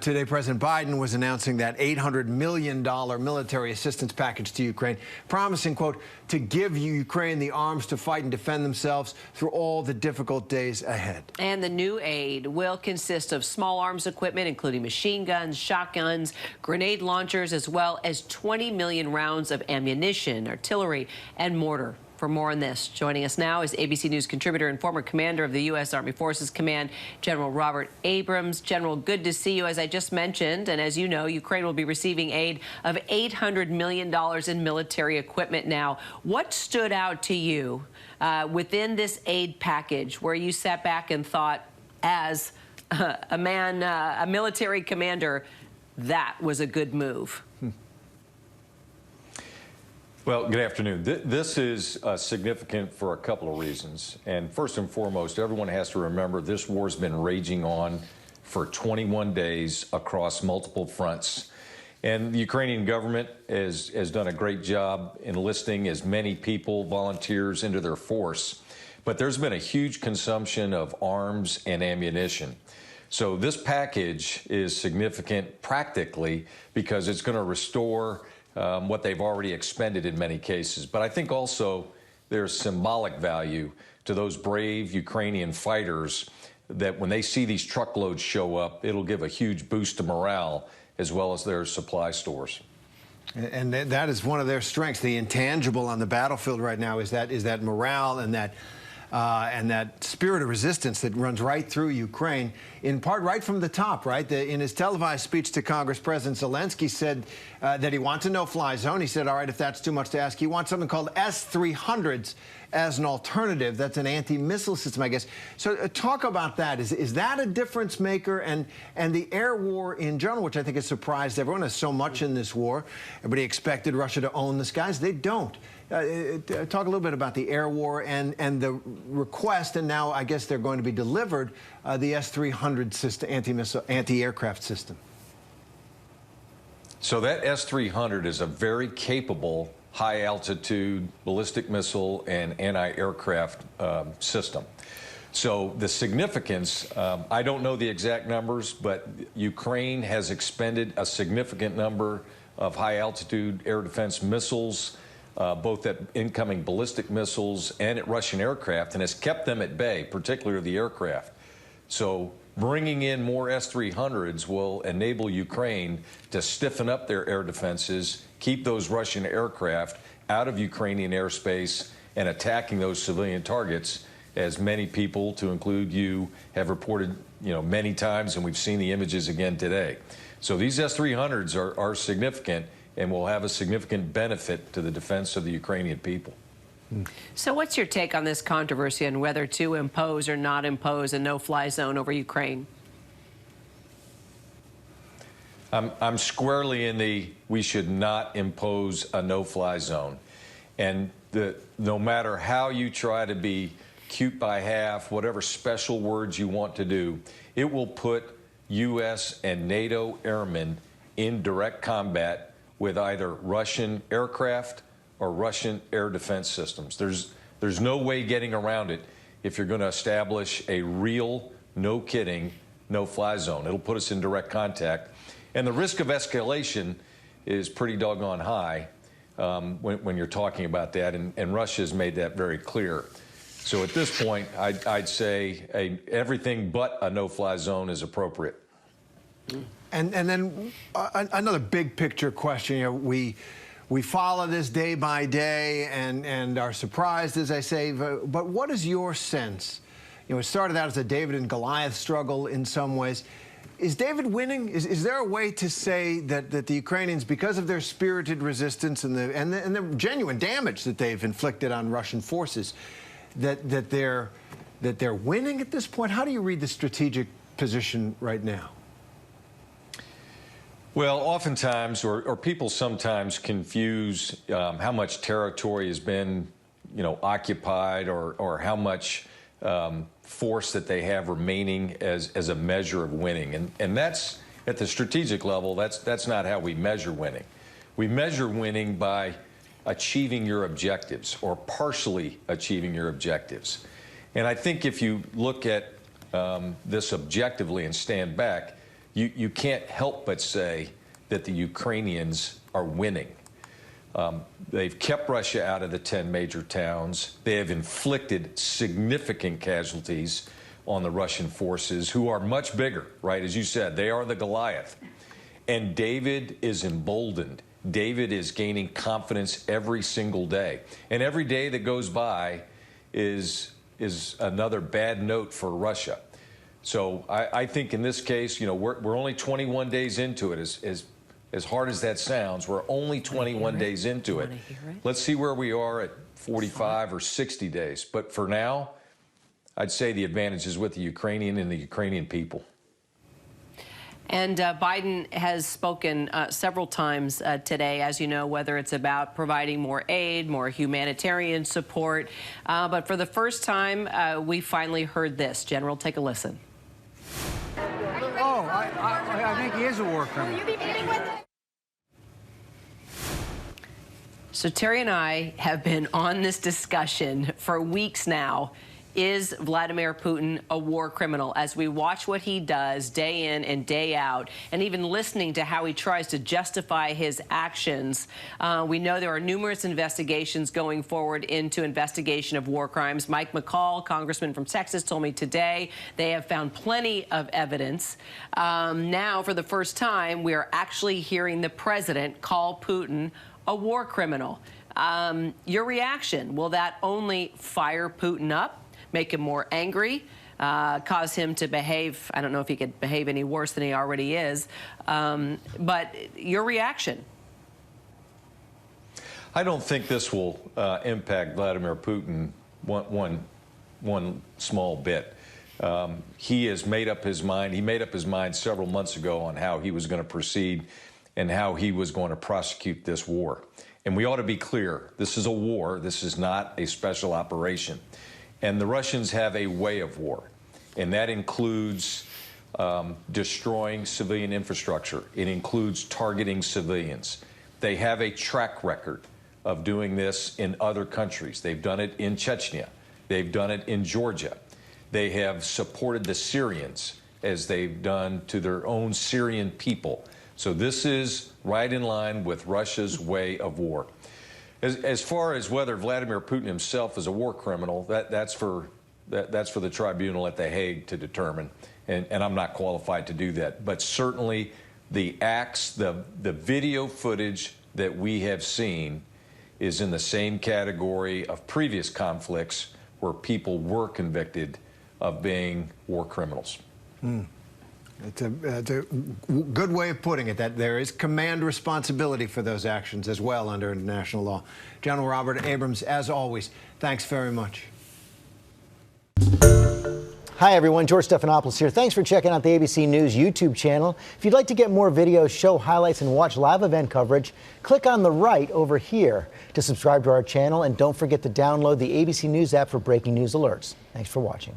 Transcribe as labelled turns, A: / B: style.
A: Today, President Biden was announcing that $800 million military assistance package to Ukraine, promising, quote, to give Ukraine the arms to fight and defend themselves through all the difficult days ahead.
B: And the new aid will consist of small arms equipment, including machine guns, shotguns, grenade launchers, as well as 20 million rounds of ammunition, artillery, and mortar. For more on this, joining us now is ABC News contributor and former commander of the U.S. Army Forces Command, General Robert Abrams. General, good to see you. As I just mentioned, and as you know, Ukraine will be receiving aid of $800 million in military equipment now. What stood out to you within this aid package where you sat back and thought, as a military commander, that was a good move?
C: Well, good afternoon. This is significant for a couple of reasons. And first and foremost, everyone has to remember this war's been raging on for 21 days across multiple fronts. And the Ukrainian government has done a great job enlisting as many people, volunteers, into their force. But there's been a huge consumption of arms and ammunition. So this package is significant practically because it's going to restore what they've already expended in many cases. But I think also there's symbolic value to those brave Ukrainian fighters that when they see these truckloads show up, it'll give a huge boost to morale as well as their supply stores.
A: And that is one of their strengths. The intangible on the battlefield right now is that morale and that spirit of resistance that runs right through Ukraine, in part right from the top, right? In his televised speech to Congress, President Zelensky said that he wants a no-fly zone. He said, all right, if that's too much to ask, he wants something called S-300s as an alternative. That's an anti-missile system, I guess. So talk about that. Is that a difference maker? And the air war in general, which I think has surprised everyone. There's so much in this war. Everybody expected Russia to own the skies. They don't. Talk a little bit about the air war and the request, and now I guess they're going to be delivered, the S-300 system, anti-aircraft system.
C: So that S-300 is a very capable high-altitude ballistic missile and anti-aircraft system. So the significance, I don't know the exact numbers, but Ukraine has expended a significant number of high-altitude air defense missiles, both at incoming ballistic missiles and at Russian aircraft, and has kept them at bay, particularly the aircraft. So bringing in more S-300s will enable Ukraine to stiffen up their air defenses, keep those Russian aircraft out of Ukrainian airspace and attacking those civilian targets, as many people, to include you, have reported, many times, and we've seen the images again today. So these S-300s are significant and will have a significant benefit to the defense of the Ukrainian people.
B: So what's your take on this controversy on whether to impose or not impose a no-fly zone over Ukraine?
C: I'm squarely in the we should not impose a no-fly zone. And no matter how you try to be cute by half, whatever special words you want to do, it will put U.S. and NATO airmen in direct combat with either Russian aircraft or Russian air defense systems. There's no way getting around it if you're going to establish a real, no kidding, no-fly zone. It'll put us in direct contact. And the risk of escalation is pretty doggone high when you're talking about that, and Russia has made that very clear. So at this point, I'd say everything but a no-fly zone is appropriate.
A: And then another big picture question. We follow this day by day and are surprised, as I say. But what is your sense? It started out as a David and Goliath struggle in some ways. Is David winning? Is there a way to say that the Ukrainians, because of their spirited resistance and the genuine damage that they've inflicted on Russian forces, that they're winning at this point? How do you read the strategic position right now?
C: Well, oftentimes, or people sometimes confuse how much territory has been, occupied, or how much force that they have remaining as a measure of winning. And that's, at the strategic level, that's not how we measure winning. We measure winning by achieving your objectives or partially achieving your objectives. And I think if you look at this objectively and stand back, you can't help but say that the Ukrainians are winning. They've kept Russia out of the 10 major towns. They have inflicted significant casualties on the Russian forces, who are much bigger, right? As you said, they are the Goliath. And David is emboldened. David is gaining confidence every single day. And every day that goes by is another bad note for Russia. So I think in this case, you know, we're only 21 days into it. As hard as that sounds, we're only 21 days into it. Let's see where we are at 45 or 60 days. But for now, I'd say the advantage is with the Ukrainian and the Ukrainian people.
B: And Biden has spoken several times today, as you know, whether it's about providing more aid, more humanitarian support. But for the first time, we finally heard this. General, take a listen.
D: Oh, I think he is a war criminal.
E: Will you be meeting with him?
B: So Terry and I have been on this discussion for weeks now. Is Vladimir Putin a war criminal? As we watch what he does day in and day out, and even listening to how he tries to justify his actions, we know there are numerous investigations going forward into investigation of war crimes. Mike McCall, congressman from Texas, told me today they have found plenty of evidence. Now, for the first time, we are actually hearing the president call Putin a war criminal. Your reaction, will that only fire Putin up? Make him more angry, cause him to behave, I don't know if he could behave any worse than he already is, but your reaction?
C: I don't think this will impact Vladimir Putin one small bit. He has made up his mind. He made up his mind several months ago on how he was going to proceed and how he was going to prosecute this war. And we ought to be clear, this is a war. This is not a special operation. And the Russians have a way of war, and that includes destroying civilian infrastructure. It includes targeting civilians. They have a track record of doing this in other countries. They've done it in Chechnya. They've done it in Georgia. They have supported the Syrians as they've done to their own Syrian people. So this is right in line with Russia's way of war. As far as whether Vladimir Putin himself is a war criminal, that's for the tribunal at The Hague to determine, and I'm not qualified to do that. But certainly the acts, the video footage that we have seen is in the same category of previous conflicts where people were convicted of being war criminals.
A: It's a good way of putting it, that there is command responsibility for those actions as well under international law. General Robert Abrams, as always, thanks very much.
F: Hi, everyone. George Stephanopoulos here. Thanks for checking out the ABC News YouTube channel. If you'd like to get more videos, show highlights, and watch live event coverage, click on the right over here to subscribe to our channel. And don't forget to download the ABC News app for breaking news alerts. Thanks for watching.